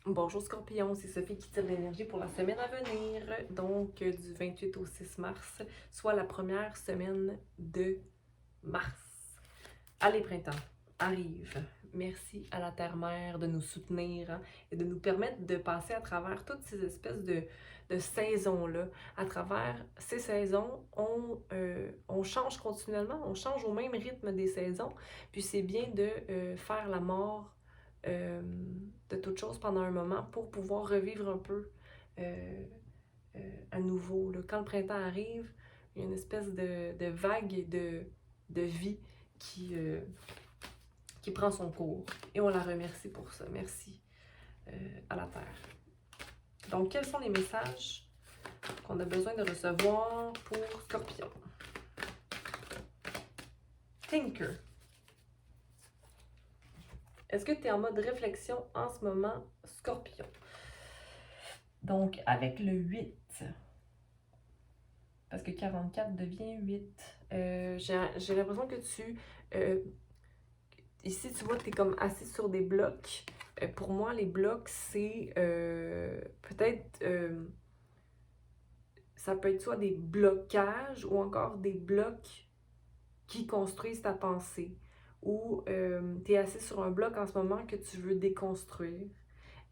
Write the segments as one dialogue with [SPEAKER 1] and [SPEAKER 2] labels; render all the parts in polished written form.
[SPEAKER 1] Bonjour Scorpion, c'est Sophie qui tire l'énergie pour la semaine à venir, donc du 28 au 6 mars, soit la première semaine de mars. Allez, printemps, arrive. Merci à la Terre-Mère de nous soutenir et de nous permettre de passer à travers toutes ces espèces de saisons-là. À travers ces saisons, on change continuellement, on change au même rythme des saisons, puis c'est bien de faire la mort euh, de toute chose pendant un moment pour pouvoir revivre un peu euh, à nouveau. Là. Quand le printemps arrive, il y a une espèce de vague et de vie qui, euh, qui prend son cours. Et on la remercie pour ça. Merci à la Terre. Donc, quels sont les messages qu'on a besoin de recevoir pour Scorpion? Thinker. Est-ce que tu es en mode réflexion en ce moment, Scorpion? Donc, avec le 8, parce que 44 devient 8, j'ai l'impression que ici, tu vois, tu es comme assis sur des blocs. Pour moi, les blocs, c'est peut-être... ça peut être soit des blocages ou encore des blocs qui construisent ta pensée. Ou tu es assis sur un bloc en ce moment que tu veux déconstruire.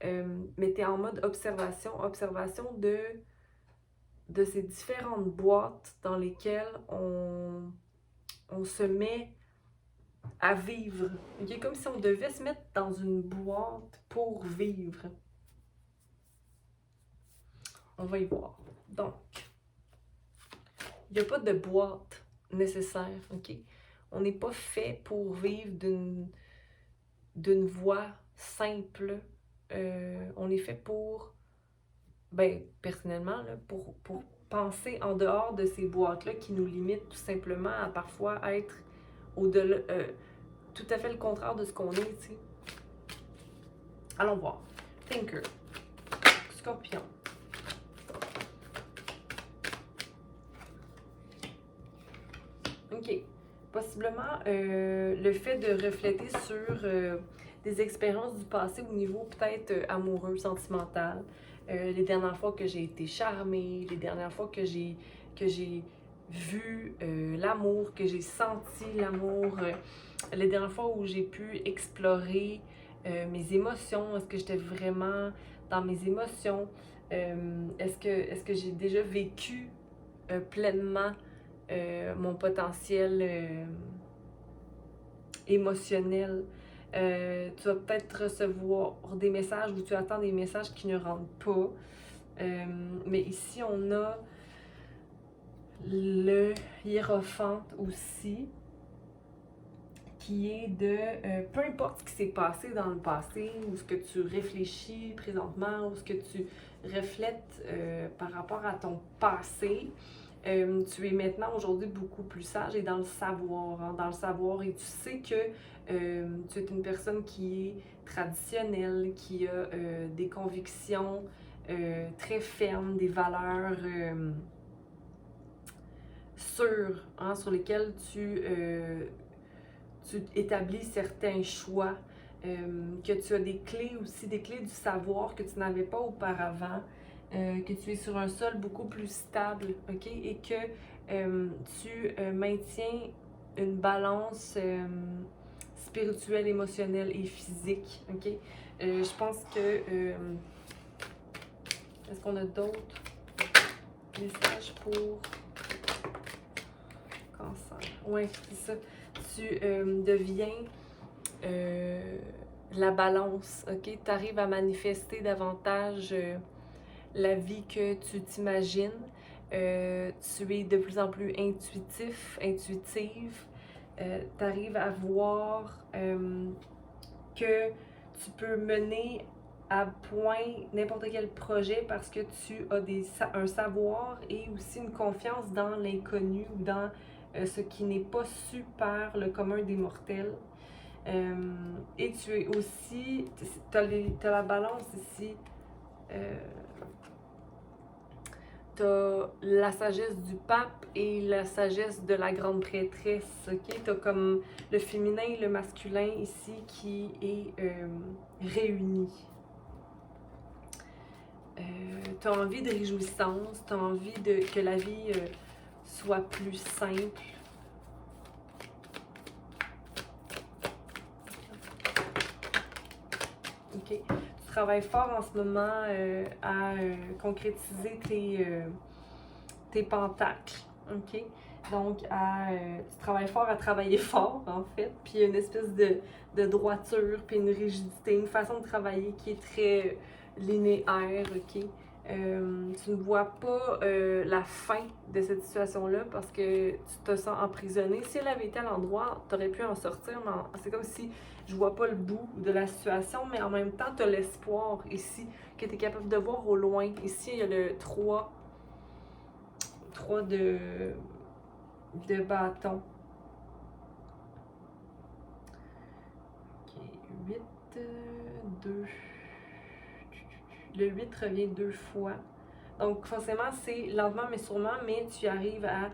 [SPEAKER 1] Mais tu es en mode observation de ces différentes boîtes dans lesquelles on se met à vivre. Okay? Comme si on devait se mettre dans une boîte pour vivre. On va y voir. Donc, il n'y a pas de boîte nécessaire, ok? On n'est pas fait pour vivre d'une voie simple. On est fait pour, ben, personnellement, là, pour penser en dehors de ces boîtes-là qui nous limitent tout simplement à parfois être au-delà, tout à fait le contraire de ce qu'on est, tu sais. Allons voir. Thinker. Scorpion. OK. Possiblement le fait de refléter sur des expériences du passé au niveau peut-être amoureux, sentimental. Les dernières fois que j'ai été charmée, les dernières fois que j'ai vu l'amour, que j'ai senti l'amour, les dernières fois où j'ai pu explorer mes émotions. Est-ce que j'étais vraiment dans mes émotions? Est-ce que j'ai déjà vécu pleinement mon potentiel émotionnel. Tu vas peut-être recevoir des messages ou tu attends des messages qui ne rentrent pas. Mais ici, on a le hiérophante aussi, qui est de peu importe ce qui s'est passé dans le passé ou ce que tu réfléchis présentement ou ce que tu reflètes par rapport à ton passé, tu es maintenant aujourd'hui beaucoup plus sage et dans le savoir, hein, dans le savoir, et tu sais que tu es une personne qui est traditionnelle, qui a des convictions très fermes, des valeurs sûres, hein, sur lesquelles tu établis certains choix, que tu as des clés aussi, des clés du savoir que tu n'avais pas auparavant, que tu es sur un sol beaucoup plus stable, ok? Et que tu maintiens une balance spirituelle, émotionnelle et physique, ok? Je pense que... est-ce qu'on a d'autres messages pour cancer? Oui, c'est ça. Tu deviens la balance, ok? Tu arrives à manifester davantage la vie que tu t'imagines. Tu es de plus en plus intuitif, intuitive. Tu arrives à voir que tu peux mener à point n'importe quel projet parce que tu as un savoir et aussi une confiance dans l'inconnu ou dans ce qui n'est pas su par le commun des mortels. Et tu es aussi, tu as la balance ici, tu as la sagesse du pape et la sagesse de la grande prêtresse, ok? Tu as comme le féminin et le masculin ici qui est réuni. tu as envie de réjouissance, tu as envie que la vie soit plus simple. OK. Tu travailles fort en ce moment à concrétiser tes pentacles. OK? Donc, tu travailles fort à travailler fort, en fait. Puis, il y a une espèce de droiture, puis une rigidité, une façon de travailler qui est très linéaire, OK? Tu ne vois pas la fin de cette situation-là parce que tu te sens emprisonné. Si elle avait été à l'endroit, tu aurais pu en sortir, mais c'est comme si je vois pas le bout de la situation, mais en même temps, tu as l'espoir ici que tu es capable de voir au loin. Ici, il y a le 3 de bâton. Ok, 8, 2. Le 8 revient 2 fois. Donc, forcément, c'est lentement mais sûrement, mais tu arrives à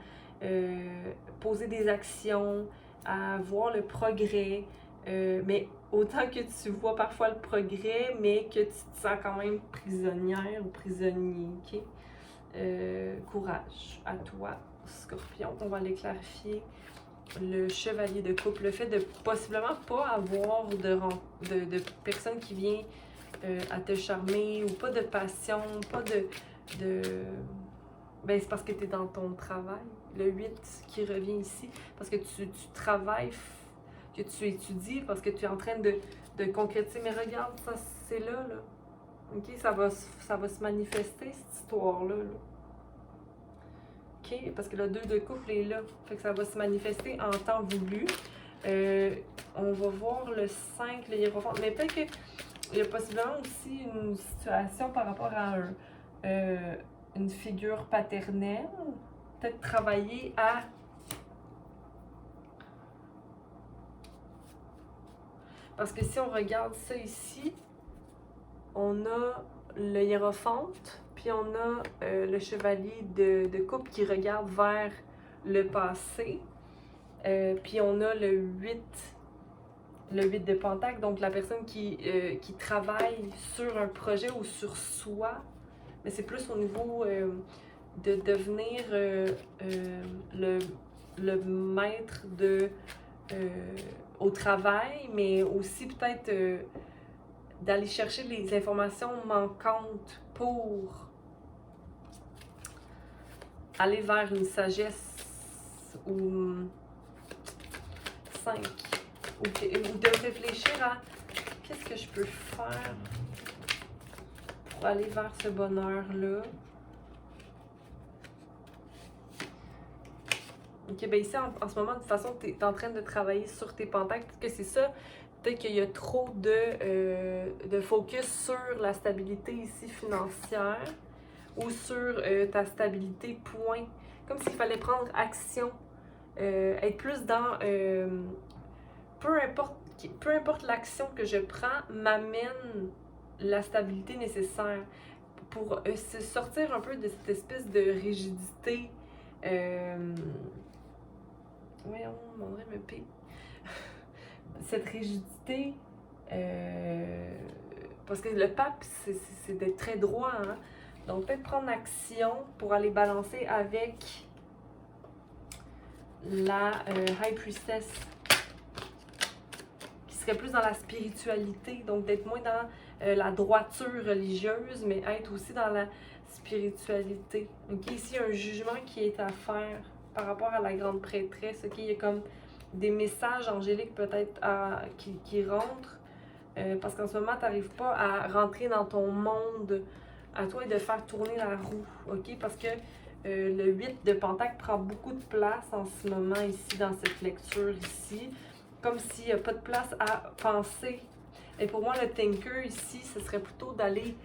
[SPEAKER 1] poser des actions, à voir le progrès, mais autant que tu vois parfois le progrès, mais que tu te sens quand même prisonnière ou prisonnier, ok? Courage à toi, Scorpion. On va aller clarifier. Le chevalier de coupe, le fait de possiblement pas avoir de personne qui vient à te charmer ou pas de passion, pas de ben c'est parce que tu es dans ton travail. Le 8 qui revient ici, parce que tu travailles, que tu étudies, parce que tu es en train de concrétiser. Mais regarde, ça c'est là. OK? Ça va se manifester, cette histoire-là. Là. OK? Parce que le 2 de couple est là. Fait que ça va se manifester en temps voulu. On va voir le 5, le hiérophant. Mais peut-être qu'il y a possiblement aussi une situation par rapport à une figure paternelle. Peut-être travailler à... Parce que si on regarde ça ici, on a le hiérophante, puis on a le chevalier de coupe qui regarde vers le passé. Puis on a le 8 de pentacle, donc la personne qui travaille sur un projet ou sur soi, mais c'est plus au niveau de devenir le maître au travail, mais aussi peut-être d'aller chercher les informations manquantes pour aller vers une sagesse ou 5. Ou de réfléchir à qu'est-ce que je peux faire pour aller vers ce bonheur-là. Ok, ben ici, en ce moment, de toute façon, tu es en train de travailler sur tes pentacles. Peut-être que c'est ça. Peut-être qu'il y a trop de focus sur la stabilité ici financière ou sur ta stabilité point. Comme s'il fallait prendre action. Être plus dans... peu importe l'action que je prends, m'amène la stabilité nécessaire pour se sortir un peu de cette espèce de rigidité. Voyons, mon Dieu, me paie. Cette rigidité, parce que le pape, c'est d'être très droit, hein? Donc peut-être prendre action pour aller balancer avec la High Priestess, qui serait plus dans la spiritualité, donc d'être moins dans la droiture religieuse, mais être aussi dans la spiritualité. Ok, ici, il y a un jugement qui est à faire par rapport à la grande prêtresse. Ok, il y a comme des messages angéliques peut-être qui rentrent, parce qu'en ce moment, tu n'arrives pas à rentrer dans ton monde à toi et de faire tourner la roue. Ok, parce que le 8 de Pentacle prend beaucoup de place en ce moment ici, dans cette lecture ici, comme s'il n'y a pas de place à penser. Et pour moi, le thinker ici, ce serait plutôt d'aller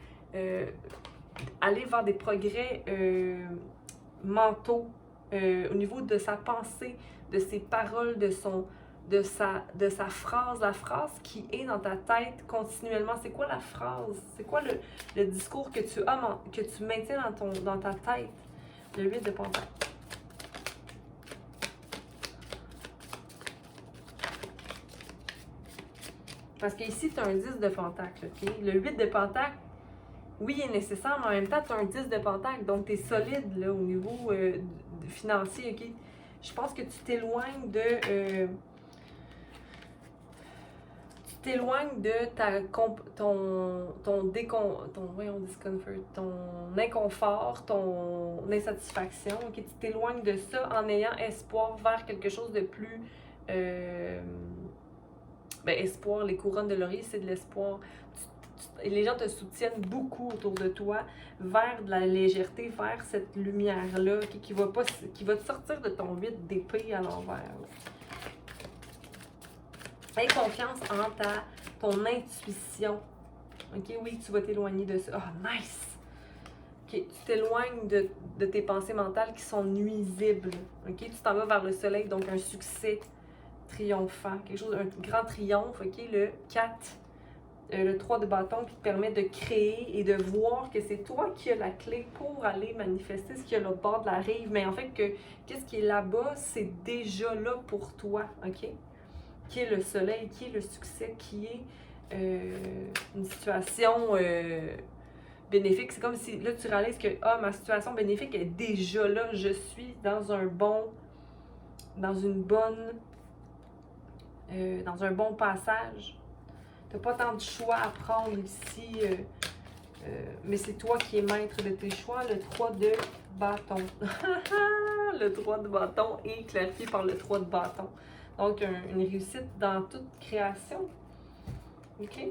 [SPEAKER 1] aller vers des progrès mentaux au niveau de sa pensée, de ses paroles, de sa phrase, la phrase qui est dans ta tête continuellement. C'est quoi la phrase? C'est quoi le discours que tu maintiens dans ta tête? Le 8 de Pentacle. Parce qu'ici, tu as un 10 de Pentacle, ok? Le 8 de Pentacle, oui, est nécessaire, mais en même temps, tu as un 10 de pentacle, donc tu es solide là, au niveau financier, ok? Je pense que tu t'éloignes de... tu t'éloignes de voyons, discomfort, ton inconfort, ton insatisfaction, ok? Tu t'éloignes de ça en ayant espoir vers quelque chose de plus... espoir, les couronnes de laurier, c'est de l'espoir. Les gens te soutiennent beaucoup autour de toi vers de la légèreté, vers cette lumière-là qui va te sortir de ton vide d'épée à l'envers. Aie confiance en ton intuition. Ok, oui, tu vas t'éloigner de ça. Oh, nice! Ok, tu t'éloignes de tes pensées mentales qui sont nuisibles. Ok, tu t'en vas vers le soleil, donc un succès triomphant, un grand triomphe. Ok, le 4. Le 3 de bâton qui te permet de créer et de voir que c'est toi qui as la clé pour aller manifester ce qu'il y a à l'autre bord de la rive. Mais en fait, qu'est-ce qui est là-bas, c'est déjà là pour toi, ok? Qui est le soleil, qui est le succès, qui est une situation bénéfique. C'est comme si là, tu réalises que ma situation bénéfique est déjà là. Je suis dans un bon passage. Tu n'as pas tant de choix à prendre ici, mais c'est toi qui es maître de tes choix. Le 3 de bâton. Le 3 de bâton est clarifié par le 3 de bâton. Donc, une réussite dans toute création. OK?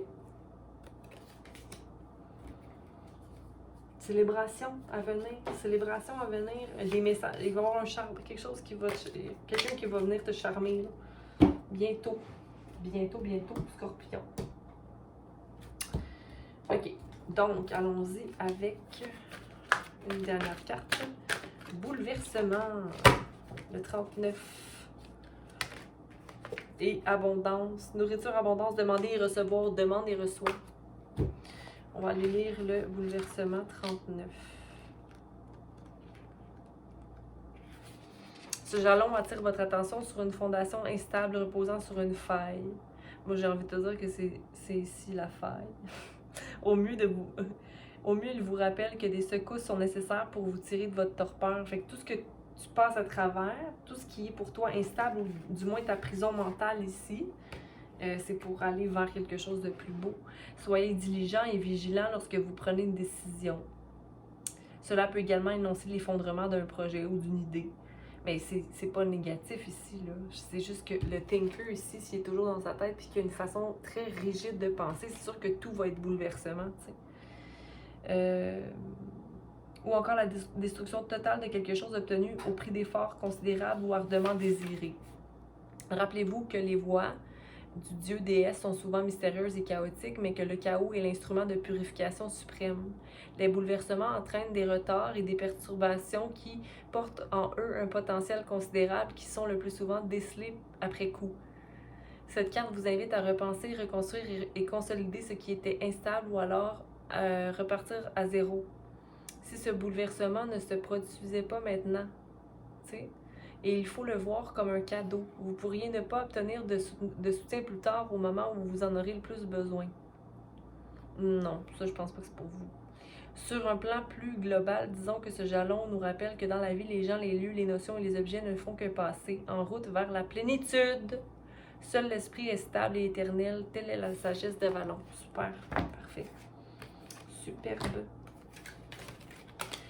[SPEAKER 1] Célébration à venir. Célébration à venir. Des messages. Il va y avoir un charme. Quelqu'un qui va venir te charmer. Là. Bientôt. Bientôt, Scorpion. OK. Donc, allons-y avec une dernière carte. Bouleversement. Le 39. Et abondance. Nourriture, abondance. Demander et recevoir. Demande et reçoit. On va aller lire le bouleversement 39. Ce jalon attire votre attention sur une fondation instable reposant sur une faille. Moi, j'ai envie de te dire que c'est ici la faille. Au mieux, il vous rappelle que des secousses sont nécessaires pour vous tirer de votre torpeur. Fait que tout ce que tu passes à travers, tout ce qui est pour toi instable, ou du moins ta prison mentale ici, c'est pour aller vers quelque chose de plus beau. Soyez diligent et vigilant lorsque vous prenez une décision. Cela peut également énoncer l'effondrement d'un projet ou d'une idée. Mais c'est pas négatif ici, là. C'est juste que le thinker ici, s'il est toujours dans sa tête puis qu'il a une façon très rigide de penser, c'est sûr que tout va être bouleversement, tu sais. Ou encore la destruction totale de quelque chose obtenu au prix d'efforts considérables ou ardemment désirés. Rappelez-vous que les voies du dieu déesse sont souvent mystérieuses et chaotiques, mais que le chaos est l'instrument de purification suprême. Les bouleversements entraînent des retards et des perturbations qui portent en eux un potentiel considérable qui sont le plus souvent décelés après coup. Cette carte vous invite à repenser, reconstruire et consolider ce qui était instable ou alors repartir à zéro. Si ce bouleversement ne se produisait pas maintenant, tu sais, et il faut le voir comme un cadeau. Vous pourriez ne pas obtenir de soutien plus tard au moment où vous en aurez le plus besoin. Non, ça je pense pas que c'est pour vous. Sur un plan plus global, disons que ce jalon nous rappelle que dans la vie, les gens, les lieux, les notions et les objets ne font que passer en route vers la plénitude. Seul l'esprit est stable et éternel, telle est la sagesse de Valon. Super, parfait. Superbe.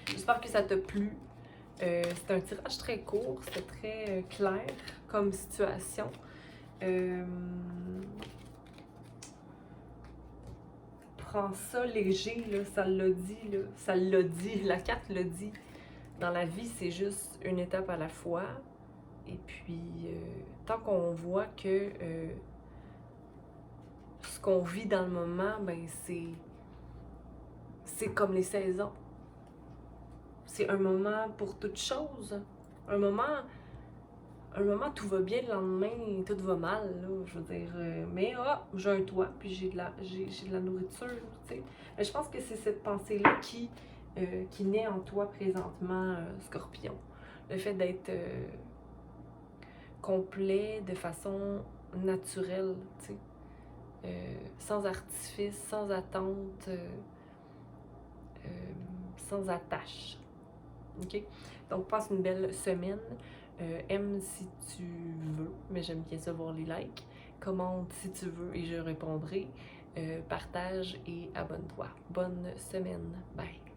[SPEAKER 1] J'espère que ça t'a plu. C'est un tirage très court, c'est très clair comme situation. Prends ça léger, là, ça l'a dit, là, ça l'a dit, la carte l'a dit. Dans la vie, c'est juste une étape à la fois. Et puis, tant qu'on voit que ce qu'on vit dans le moment, ben c'est comme les saisons. C'est un moment pour toute chose. Un moment, tout va bien, le lendemain, tout va mal, là, je veux dire. Mais, j'ai un toit, puis j'ai de la nourriture, tu sais. Mais je pense que c'est cette pensée-là qui naît en toi présentement, Scorpion. Le fait d'être complet de façon naturelle, tu sais. Sans artifice, sans attente. sans attache. OK? Donc, passe une belle semaine. Aime si tu veux, mais j'aime bien ça voir les likes. Commente si tu veux et je répondrai. Partage et abonne-toi. Bonne semaine. Bye!